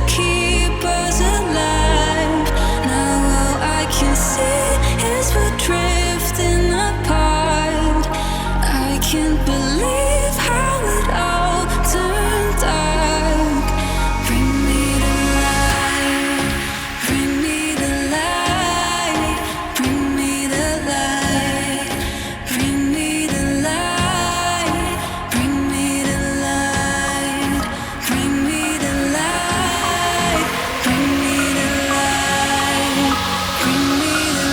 keep us alive. Now all I can see is we're drifting apart. I can't believe how it all turned dark. Bring me the light, bring me the light, bring me the light, bring me the light, bring me the light, bring me the light, bring me the light, bring me the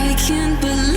I can't believe